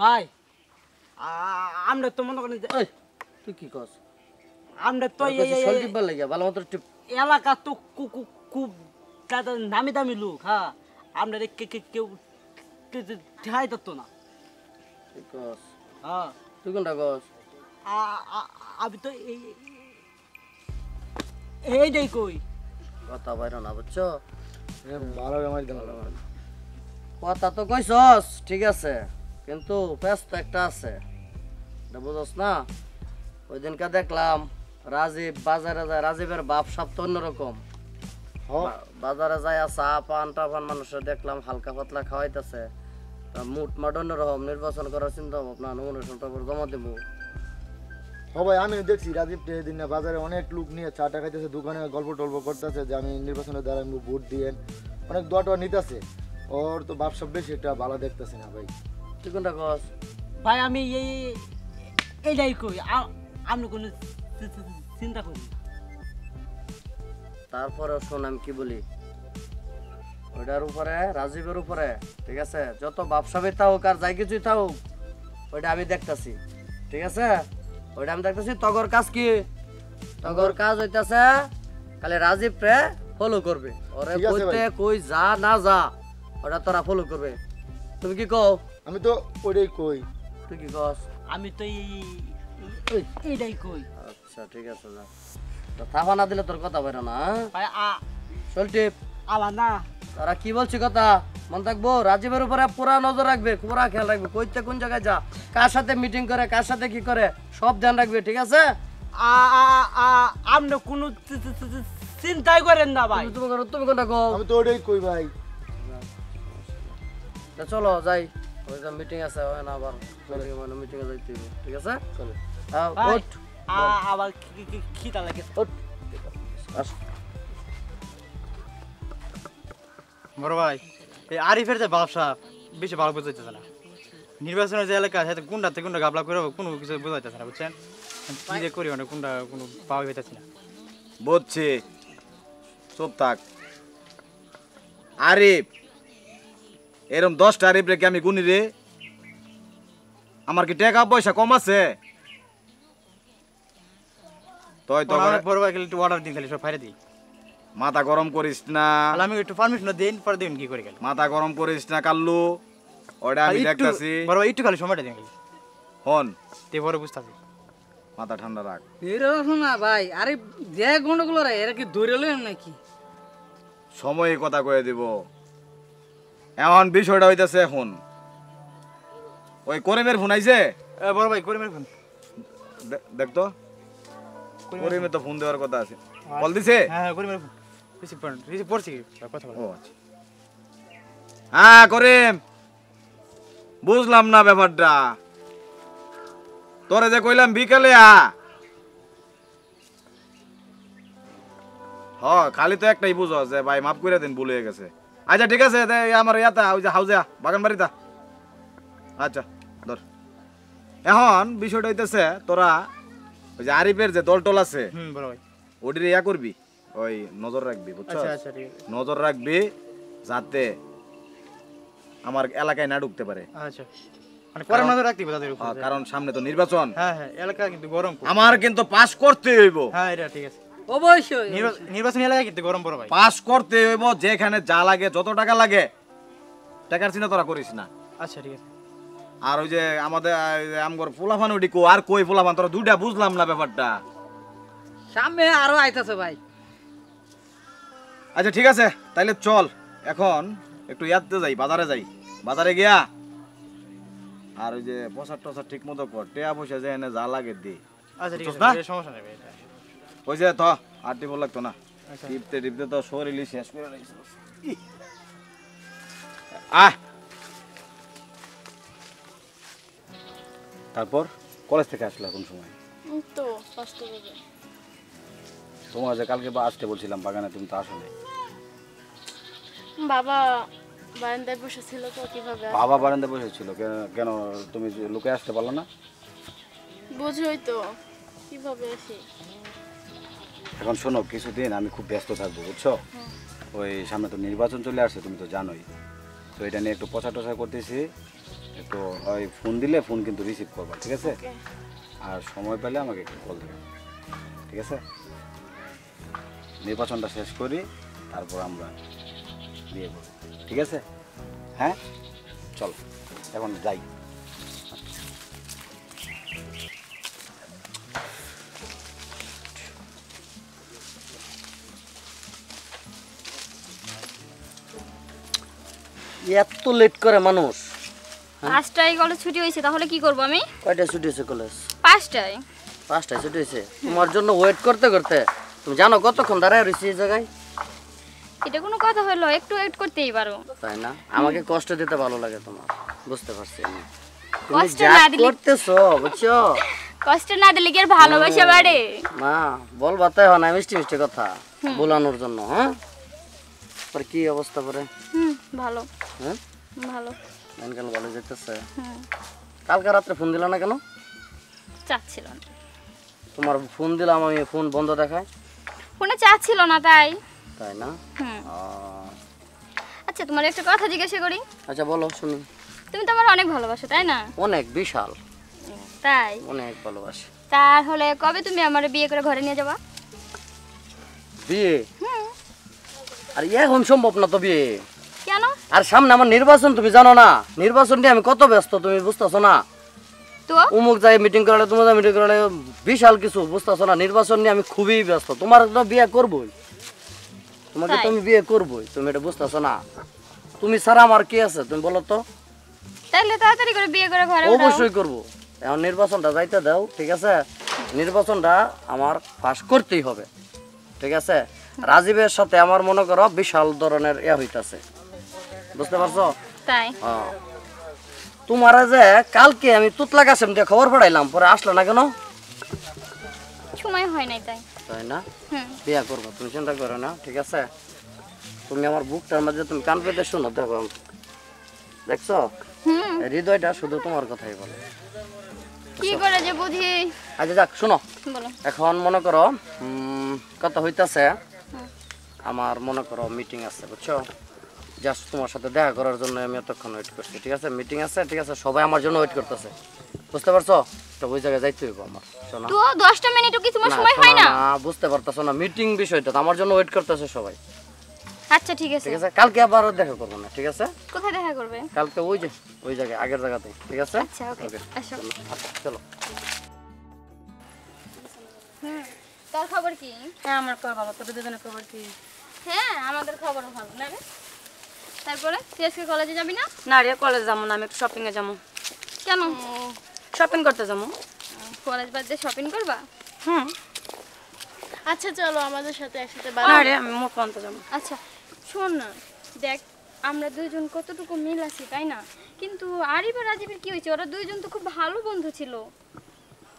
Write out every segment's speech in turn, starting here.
ভাই আমরা তো মনে করেন তুই কি কস আমরা তো এলাকা তো খুব দামি দামি লোক। হ্যাঁ আমরা কেউ ঠেহাই ধরতো না। হ্যাঁ তুই কোনটা কস? আমি তো এইটাই কই। কথা বাইরে না বুঝছো? কথা তো কইছস ঠিক আছে, কিন্তু ব্যস্ত একটা আছে বুঝস না। ওই দিনকে দেখলাম রাজীব বাজারে যায়, রাজীবের বাপ সব তো অন্যরকম। বাজারে যায় চা পান টাপান মানুষের দেখলাম হালকা পাতলা খাওয়াইতেছে। মুট মাট অন্যরকম। নির্বাচন করার চিন্তা ভাবনা নমিনেশনটা জমা দেবো। ভাই আমি দেখছি রাজীব দিন বাজারে অনেক লোক নিয়ে চাটা খাইতেছে, দোকানে গল্প টল্প করতেছে যে আমি নির্বাচনে দাঁড়াবো, ভোট দিয়ে অনেক দোয়া নিতেছে। ওর তো বাপ সব বেশি এটা ভালো দেখতেছে না ভাই। তুই কোনটা কস? ভাই আমি এইটাই কই, আমি কোনো চিন্তা করি। তারপরে শোন আমি কি বলি, ওইটার উপরে রাজীবের উপরে ঠিক আছে যত ব্যবসাবী থাকুক আর যাই কিছুই থাকুক ওইটা আমি দেখতেছি ঠিক আছে। ওইটা আমি দেখতেছি তগর কাজ কি, তগর কাজ হইতাছে খালি রাজীব রে ফলো করবে। ওরে কইতে কই যা না যা ওটা তোরা ফলো করবে। তুমি কি কও? আমি তো ওইটাই কই। তুই কি কস? আমি তো এইটাই কই। আচ্ছা ঠিক আছে যা, তো থাপা না দিলে তোর কথা বেরো না। ভাই চলটিপ আবার না তারা কি বলছি কথা মন থাকবো। রাজীবের উপরে পুরা নজর রাখবে, পুরা খেয়াল রাখবে, কইতে কোন জায়গায় যা, কার সাথে মিটিং করে, কার সাথে কি করে সব ধ্যান রাখবে ঠিক আছে। আপনি কোনো চিন্তাই করেন না ভাই। তুমি কোনটা কও? আমি তো ওইটাই কই ভাই। চলো যাই, ওই যে মিটিং আছে না আবার মিটিং এ যাইতে হবে ঠিক আছে। চলো আবার খিদা লাগে। বড় ভাই এই আরিফের যে ব্যবসা বেশি ভালো বুঝাইতেছে না। নির্বাচনের যে এলাকা আছে কোনটাতে কোনটা গাবলা করে কোনো কিছু বুঝাইতেছে না বুঝছেন। কি যে করি মানে কোনটা কোনো পাওয়া যাইতেছে না। বুঝছি, চুপ থাক। আরিফ এরম 10টা আরিফ রেখে আমি গুনি রে? আমার কি টাকা পয়সা কম আছে? বড় ভাই একটু অর্ডার দিন, খালি সব ফাইরে দিই। মাথা গরম করিস না। আমি একটু পারমিশন দিন, পরে দিন কি করে গেল। মাথা গরম করিস না কাল্লু, ওটা আমি দেখতাছি। বড় ভাই একটু খালি সময়টা দিন খালি। হন তে পরে বুঝতাছি। মাথা ঠান্ডা রাখ। এরকম না ভাই, আরে যে গন্ডগোল রে এরা কি ধরে লইন নাকি? সময় কথা কয়ে দিব। এখন বিষয়টা হইতাছে এখন ওই করিমের ফোন আইছে। বড় ভাই করিমের ফোন দেখ তো, করিমের তো ফোন দেওয়ার কথা আছে। কল দিছে? হ্যাঁ করিমের ফোন রিসিভ করছি কথা বল। ও আচ্ছা হ্যাঁ করিম, বুঝলাম না ব্যাপারটা। তোরে যে কইলাম বিকালে খালি তো একটাই বুঝো যে ভাই মাফ করে দিন, ভুল হয়ে গেছে। আচ্ছা ঠিক আছে আমার ইয়াতা ওই যে হাউজে বাগান বাড়িতা। আচ্ছা ধর, এখন বিষয়টা হইতেছে তোরা ওই যে আরিফের যে দল টল আছে ওটির ইয়া করবি, ওই নজর রাখবি বুঝছো। নজর রাখবি যাতে আমার এলাকায় না ঢুকতে পারে। আচ্ছা মানে পরে নজর রাখতে হবে তাদের উপর, কারণ সামনে তো নির্বাচন। হ্যাঁ হ্যাঁ এলাকা কিন্তু গরম, আমার কিন্তু পাস করতে হইব। হ্যাঁ এটা ঠিক আছে অবশ্যই নির্বাচনী এলাকা কিন্তু গরম বড় ভাই। পাস করতে হইব, যেখানে যা লাগে যত টাকা লাগে টাকার চিন্তা তোরা করিস না। আচ্ছা ঠিক আছে আর ওই যে আমাদের আমগর পোলাপান ওইটি কো আর কই পোলাপান তোরা দুইটা বুঝলাম না ব্যাপারটা। সামনে আরো আইতাছে ভাই। আচ্ছা ঠিক আছে তাইলে চল এখন একটু ইয়াতে যাই, বাজারে যাই, বাজারে গিয়া আর ওই যে প্রসাদ টসাদ ঠিক মতো কর, টেয়া পয়সা যে এনে যা লাগে দি। আচ্ছা ঠিক বুঝছ আছে না? এই সমস্যা নেই এটা। ওই যে তো আর টিপ লাগতো না, টিপতে টিপতে তো শরীরই শেষ করে রাখছিস। আহ তারপর কলেজ থেকে আসলা কোন সময়? তো 5টা বাজে। তোমার যে কালকে আসতে বলছিলাম বাগানে, তুমি তো আসো নাই। বাবা বারান্দায় বসেছিল তো কিভাবে আসবো? বাবা বারান্দায় বসেছিল, কেন তুমি লুকে আসতে পারলো না? বুঝোই তো কিভাবে আসি। এখন শোনো, কিছুদিন আমি খুব ব্যস্ত থাকবো বুঝছো। ওই সামনে তো নির্বাচন চলে আসছে, তুমি তো জানোই। তো এটা নিয়ে একটু প্রচার টচার করতেছি, একটু ওই ফোন দিলে ফোন কিন্তু রিসিভ করবা, ঠিক আছে? ওকে। আর সময় পেলে আমাকে একটু কল দেবে, ঠিক আছে? নির্বাচনটা শেষ করি, তারপর আমরা বিয়ে করব, ঠিক আছে? হ্যাঁ চল এখন যাই। এত লেট করে মানুষ। 5টায় কলেজ ছুটি হয়েছে, তাহলে কি করব আমি? কয়টায় ছুটি হয়েছে কলেজ? 5টায়। 5টায় ছুটি হয়েছে? তোমার জন্য ওয়েট করতে করতে তুমি জানো কতক্ষণ দাঁড়ায় রয়েছি এই জায়গায়? এটা কোনো কথা হলো? একটু ওয়েট করতেই পারো। তাই না? আমাকে কষ্ট দিতে ভালো লাগে তোমার, বুঝতে পারছি আমি। তুমি কষ্ট যা না দিলে- করতেছো বুঝছো কষ্ট না দিলে কি আর ভালোবাসা বাড়ে? না, বলবা তাই হয় না মিষ্টি মিষ্টি কথা বোলানোর জন্য। হ্যাঁ পরে কি অবস্থা করে? ভালো। হ্যাঁ ভালো। কেন ভালো যেতেছে? কালকে রাত্রে ফোন দিল না কেন? চাচ্ছিল না। তোমার ফোন দিলাম আমি, ফোন বন্ধ দেখায়। ফোনে চাচ্ছিল না তাই। তাই না? আচ্ছা, তোমার একটা কথা জিজ্ঞাসা করি। আচ্ছা বলো শুনি। তুমি তো আমার অনেক ভালোবাসো তাই না? অনেক বিশাল, তাই। অনেক ভালোবাসি। তাহলে কবে তুমি আমার বিয়ে করে ঘরে নিয়ে যাবা? বিয়ে? আর এখন সম্ভব না তো বিয়ে। কেন? আর সামনে আমার নির্বাচন, তুমি জানো না? নির্বাচন নিয়ে আমি কত ব্যস্ত, তুমি বুঝতেছো না? তো অমুক যাই মিটিং করালে, তোমার মিটিং করালে, বিশাল কিছু, বুঝতেছো না? নির্বাচন নিয়ে আমি খুবই ব্যস্ত। তোমার তো বিয়ে করবোই, তোমাকে তাই? তুমি বিয়ে করবোই, তুমি এটা বুঝতেছো না? তুমি ছাড়া আমার কি আছে তুমি বলো তো? তাহলে তাড়াতাড়ি করে বিয়ে করে ঘরে উঠাও। অবশ্যই করবো। এখন নির্বাচনটা যাইতে দাও, ঠিক আছে? নির্বাচনটা আমার পাস করতেই হবে, ঠিক আছে? রাজীবের সাথে আমার মনে করো বিশাল ধরনের হইতাছে, বুঝতে পারছো? তাই। তোমার যে কালকে আমি তুতলা কাশেম দিয়ে খবর পাঠাইলাম, পরে আসলো না কেন? সময় হয় নাই তাই। তাই না? হুম। বিয়া করবো, তুমি চিন্তা করো না, ঠিক আছে? তুমি আমার বুকটার মধ্যে তুমি কান পেতে শোনো, দেখো দেখছো এই হৃদয়টা শুধু তোমার কথাই বলে। কি করে যে বুঝি। আচ্ছা যাক শোনো, বলো। এখন মনে করো কথা হইতাছে, আমার মনে করো মিটিং আছে বুঝছো, জাস্ট তোমার সাথে দেখা করার জন্য আমি এতক্ষণ ওয়েট করছি, ঠিক আছে? মিটিং আছে, ঠিক আছে? সবাই আমার জন্য ওয়েট করতেছে, বুঝতে পারছো? তো ওই জায়গায় যাইতে হইব আমার, শোনো। তো 10টা মিনিটও কি তোমার না, সময় হয় শোনো না? না, বুঝতে পারতেছো না মিটিং বিষয়টা, তো আমার জন্য ওয়েট করতেছে সবাই, আচ্ছা ঠিক আছে। ঠিক আছে? কালকে আবার দেখা করবো না, ঠিক আছে? কোথায় দেখা করবে? কালকে ওই যে ওই জায়গায় আগের জায়গাতে, ঠিক আছে? আচ্ছা ওকে। ওকে, আসো। আচ্ছা চলো। তোর খবর কি? হ্যাঁ আমার খবর ভালো, তোদের দুজনের খবর কি? হ্যাঁ আমাদের খবরও ভালো না রে। তারপরে তুই আজকে কলেজে যাবি না? না রে কলেজ যাবো না, আমি একটু শপিং এ যাবো। কেন? শপিং করতে যাবো। কলেজ বাদ দিয়ে শপিং করবা? হুম। আচ্ছা চলো আমাদের সাথে একসাথে না রে আমি মুখ আনতে যাবো। আচ্ছা শোন না, দেখ আমরা দুইজন কতটুকু মিল আছি তাই না? কিন্তু আরিফ আর রাজীবের কি হয়েছে? ওরা দুইজন তো খুব ভালো বন্ধু ছিল,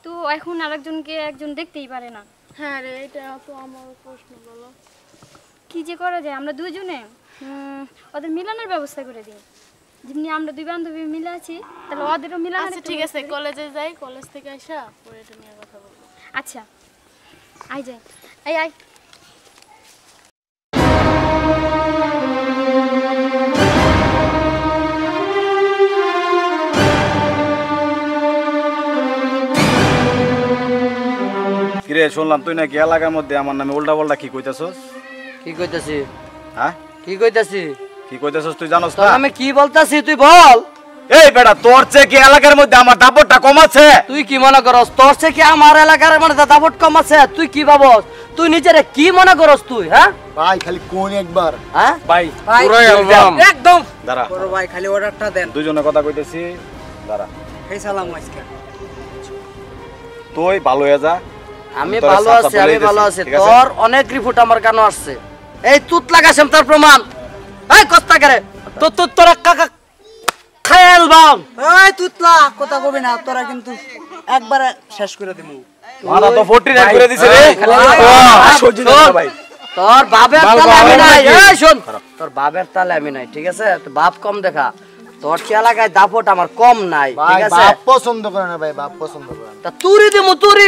তো এখন আরেকজনকে একজন দেখতেই পারে না। হ্যাঁ রে এটা তো আমার প্রশ্ন, বলো কি যে করা যায়? আমরা দুইজনে ওদের মিলানোর ব্যবস্থা করে দিই। যেমনি আমরা দুই বান্ধবী মিলে আছি, তাহলে ওদেরও মিলানোর আচ্ছা একটা ঠিক আছে, ব্যবস্থা করি। কলেজে যাই, কলেজ থেকে আসা পরে এটা নিয়ে কথা বলবো। আচ্ছা আই যাই, এই আই। কিরে শুনলাম তুই নাকি এলাকার মধ্যে আমার নামে উল্টা পাল্টা কি কইতাছস? কি কইতাছি? হ্যাঁ কি কইতাছি? কি কইতাছস তুই জানোস তোর না? আমি কি বলতাছি তুই বল। এই বেটা তোর চেয়ে কি এলাকার মধ্যে আমার দাপটটা কম আছে? তুই কি মনে করস তোর চেয়ে কি আমার এলাকার মানে দাপট কম আছে? তুই কি ভাবস? তুই নিজেরে কি মনে করস তুই? হ্যাঁ ভাই খালি কোন একবার হ্যাঁ ভাই ভাই, পুরো একদম একদম দাঁড়া বড় ভাই খালি অর্ডারটা দেন। দুজনে কথা কইতেছি দাঁড়া এই সালাম আজকে তুই ভালো হয়ে যা আমি তোর ভালো সাথে আছি বলেই আমি দিছি, ভালো আছি ঠিক আছে? তোর অনেক রিপোর্ট আমার কানে আসছে এই তুত লাগাছেন তার প্রমাণ এই কস্তা করে তো তোরা কাকা খেল বাম এই তুতলা কথা কবি না, তোরা কিন্তু একবারে শেষ করে দিমু। মাথা তো 49 করে দিছে রে সহ্য না ভাই তোর বাপের তালে আমি নাই এই শুন তোর বাপের তালে আমি নাই ঠিক আছে তুই বাপ কম দেখা তোর এলাকায় দাপট আমার কম নাই ভাই ঠিক আছে বাপ পছন্দ করে না ভাই, বাপ পছন্দ করে না। তা তুরি দিমু তুরি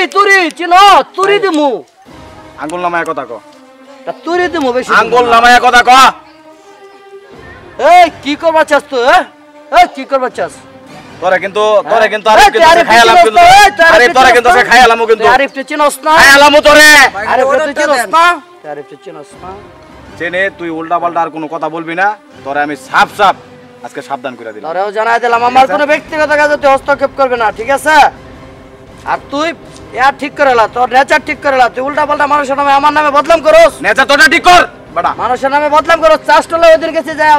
চিনো তুরি দিমু আঙ্গুল নামায় কথা ক তা তুরি দিমু বেশি আঙ্গুল নামায় কথা ক এই কি করবা চাস তুই এই কি করবা চাস তোরে কিন্তু এই, আরে কিন্তু তুই আরিফকে খাইলাম চিনস কিন্তু না? এই, তুই আরে আরিফকে তোরে চিনস কিন্তু না? খাইলামও কিন্তু তুই আরিফকে চিনস না খাইলামও তোরে আরিফকে তুই অর্ডারটা চিনস দেন। না তুই আরিফকে চিনস না চেনে তুই উল্টা পাল্টা আর কোনো কথা বলবি না তোরে আমি সাফ সাফ আজকে সাবধান করে দিলাম তোরেও জানাই দিলাম আমার কোনো ব্যক্তিগত কাজে তুই হস্তক্ষেপ করবে না ঠিক আছে আর তুই ইয়ার ঠিক করে লা তোর নেচার ঠিক করে লা তুই উল্টা পাল্টা মানুষের নামে আমার নামে বদনাম করস নেচা তোটা ঠিক কর বেটা মানুষের নামে বদনাম করস চাষ টলে ওদের কাছে যায়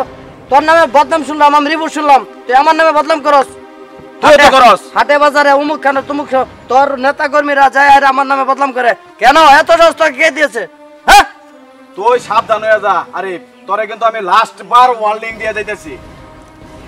তোর নামে বদনাম শুনলাম আমি রিপোর্ট শুনলাম তুই আমার নামে বদনাম করস তুই তো করস হাটে বাজারে অমুক খানে তুমুক তোর নেতা কর্মীরা যায় আর আমার নামে বদনাম করে কেন এত সস্তা কে দিয়েছে হ্যাঁ তুই সাবধান হয়ে যা আরে তোরে কিন্তু আমি লাস্ট বার ওয়ার্নিং দিয়ে যাইতেছি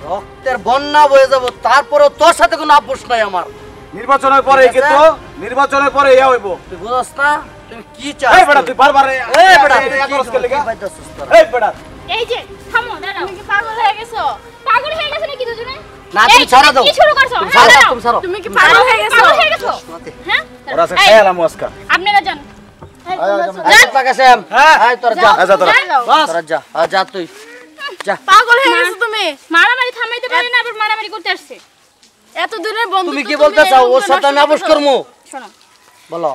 রক্তের বন্যা বয়ে যাব তারপরেও তোর সাথে কোনো আপোষ নাই আমার নির্বাচনের পরে ঠিক আছে? কিন্তু নির্বাচনের পরে ইয়া হইব তুই বুঝছ না তুমি কি চাস এই বেটা তুই বারবার এই বেটা এই করস কে লাগা কি পাইতাছিস তোরা? এই বেটা এই যে থামো দাঁড়াও তুমি কি পাগল হয়ে গেছো? পাগল হয়ে গেছে নাকি দুজনে না তুমি ছাড়া দাও কি শুরু করছো তুমি হ্যাঁ, ছাড়ো, দাঁড়াও। তুমি ছাড়ো তুমি কি পাগল হয়ে গেছো? পাগল হয়ে গেছো হ্যাঁ ওরা আছে এই, খাইলাম আজকে আপনারা যান এই তোর কাছে হ্যাঁ এই তোরা যা আচ্ছা তোরা তোরা যা যা তুই যা পাগল হয়ে গেছো তুমি? মারামারি থামাইতে পারে না আবার মারামারি করতে আসছে এত দিনের বন্ধু তুমি কি বলতে চাও ওর সাথে আমি আপোষ করবো শোনো বলো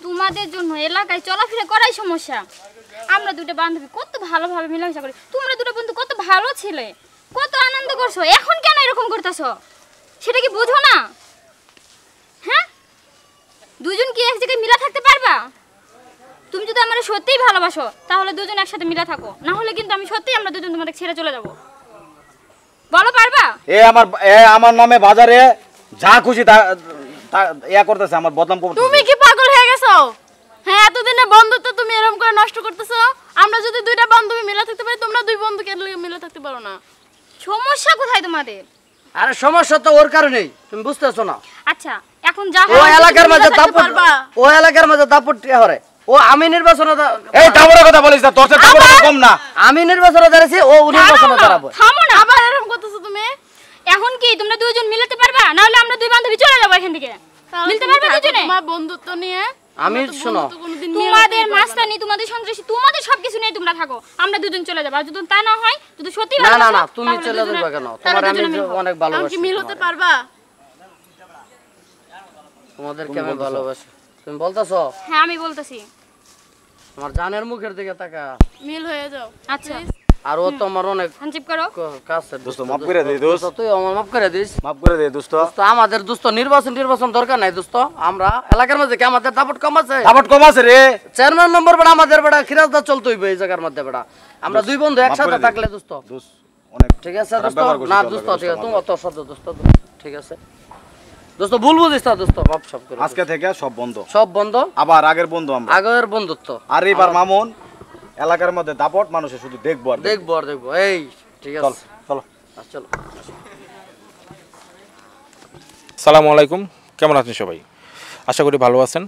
তোমাদের জন্য এলাকায় চলাফেরা করাই সমস্যা আমরা দুটো বান্ধবী কত ভালোভাবে মেলামেশা করি তোমরা দুটো বন্ধু কত ভালো ছিলে কত আনন্দ করছো এখন কেন এরকম করতেছো সেটা কি বুঝো না হ্যাঁ দুজন কি এক জায়গায় মিলা থাকতে পারবা তুমি যদি আমার সত্যিই ভালোবাসো তাহলে দুজন একসাথে মিলা থাকো না হলে কিন্তু আমি সত্যিই আমরা দুজন তোমাদের ছেড়ে চলে যাব বলো পারবা এ আমার নামে বাজারে যা খুশি তা ইয়া করতেছে আমার বদনাম করতেছে তুমি কি পাগল হয়ে গেছো? হ্যাঁ এতদিনের বন্ধুত্ব তুমি এরকম করে নষ্ট করতেছো। আমরা যদি দুইটা বান্ধবী মিলে থাকতে পারি, তোমরা দুই বন্ধু কেন মিলে থাকতে পারো না? সমস্যা কোথায় তোমাদের আরে সমস্যা তো ওর কারণেই তুমি বুঝতেছো না আচ্ছা এখন যা ও হয় এলাকার মাঝে থাকতে দাপট পারবা? ও এলাকার মাঝে দাপট কে হরে ও আমি নির্বাচনে এই দামড়া কথা বলিস না তোর সাথে দামড়া কম না আমি নির্বাচনে দাঁড়াইছি ও নির্বাচনে দাঁড়াবো থামো না আবার এরকম করতেছো তুমি? এখন কি তোমরা দুজন মিলাতে পারবা না হলে আমরা দুই বান্ধবী চলে যাবো এখান থেকে তাহলে মিলতে তুমি পারবে থাকো দুজনে তোমার বন্ধুত্ব নিয়ে। আমি তোমরা তো শোনো বন্ধুত্ব কোনোদিন মিলে তোমাদের থাকতে পারবে না। মাস্তানি তোমাদের সন্ত্রাসী তোমাদের সবকিছু নিয়ে তোমরা থাকো আমরা দুজন চলে যাবো আর যদি তা না হয় যদি সত্যি না না ভালোবাসো, না তুমি তাহলে চলে দুজনে- যাবে কেন তাহলে তোমার আমি দুজনে মিলবো। অনেক আমি ভালোবাসি কি মিল হতে তোমারে। পারবা? তোমাদেরকে আমি ভালোবাসি তুমি বলতেছো হ্যাঁ আমি বলতেছি আমার জানের মুখের দিকে তাকা মিল হয়ে যাও। আচ্ছা আর ও তো আমার অনেক হ্যান্ডশেক করো কাছে দোস্ত মাফ করে দে দোস্ত তুই আমার মাফ করে দিস মাফ করে দে দোস্ত তো আমাদের দোস্ত নির্বাচন দরকার নাই দোস্ত আমরা এলাকার মধ্যে কি আমাদের দাপট কম আছে দাপট কম আছে রে চেয়ারম্যান মেম্বার বেড়া আমাদের বেড়া খিরাজদা চলতে হইবে এই জায়গার মধ্যে বেড়া আমরা দুই বন্ধু একসাথে দে। থাকলে দোস্ত দোস্ত অনেক ঠিক আছে খারাপ দোস্ত ব্যবহার করছিস না তো দোস্ত আমাকে, ঠিক আছে দোস্ত, তোমার তোর সাথে দোস্ত ঠিক আছে দোস্ত ভুল বুঝিস না দোস্ত মাপ সব করে আজকে থেকে সব বন্ধ সব বন্ধ আবার আগের বন্ধু আমরা আগের বন্ধুত্ব আর এবার মামুন এলাকার মধ্যে দাপট মানুষে শুধু দেখবো আর দেখবো। দেখবো এই ঠিক চল আছে চলো চলো সালামু আলাইকুম, কেমন আছেন সবাই? আশা করি ভালো আছেন।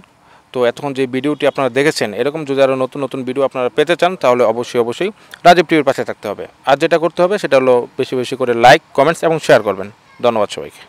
তো এতক্ষণ যে ভিডিওটি আপনারা দেখেছেন, এরকম যদি আরও নতুন নতুন ভিডিও আপনারা পেতে চান তাহলে অবশ্যই রাজীব টিভির পাশে থাকতে হবে। আর যেটা করতে হবে সেটা হলো বেশি বেশি করে লাইক, কমেন্টস এবং শেয়ার করবেন। ধন্যবাদ সবাইকে।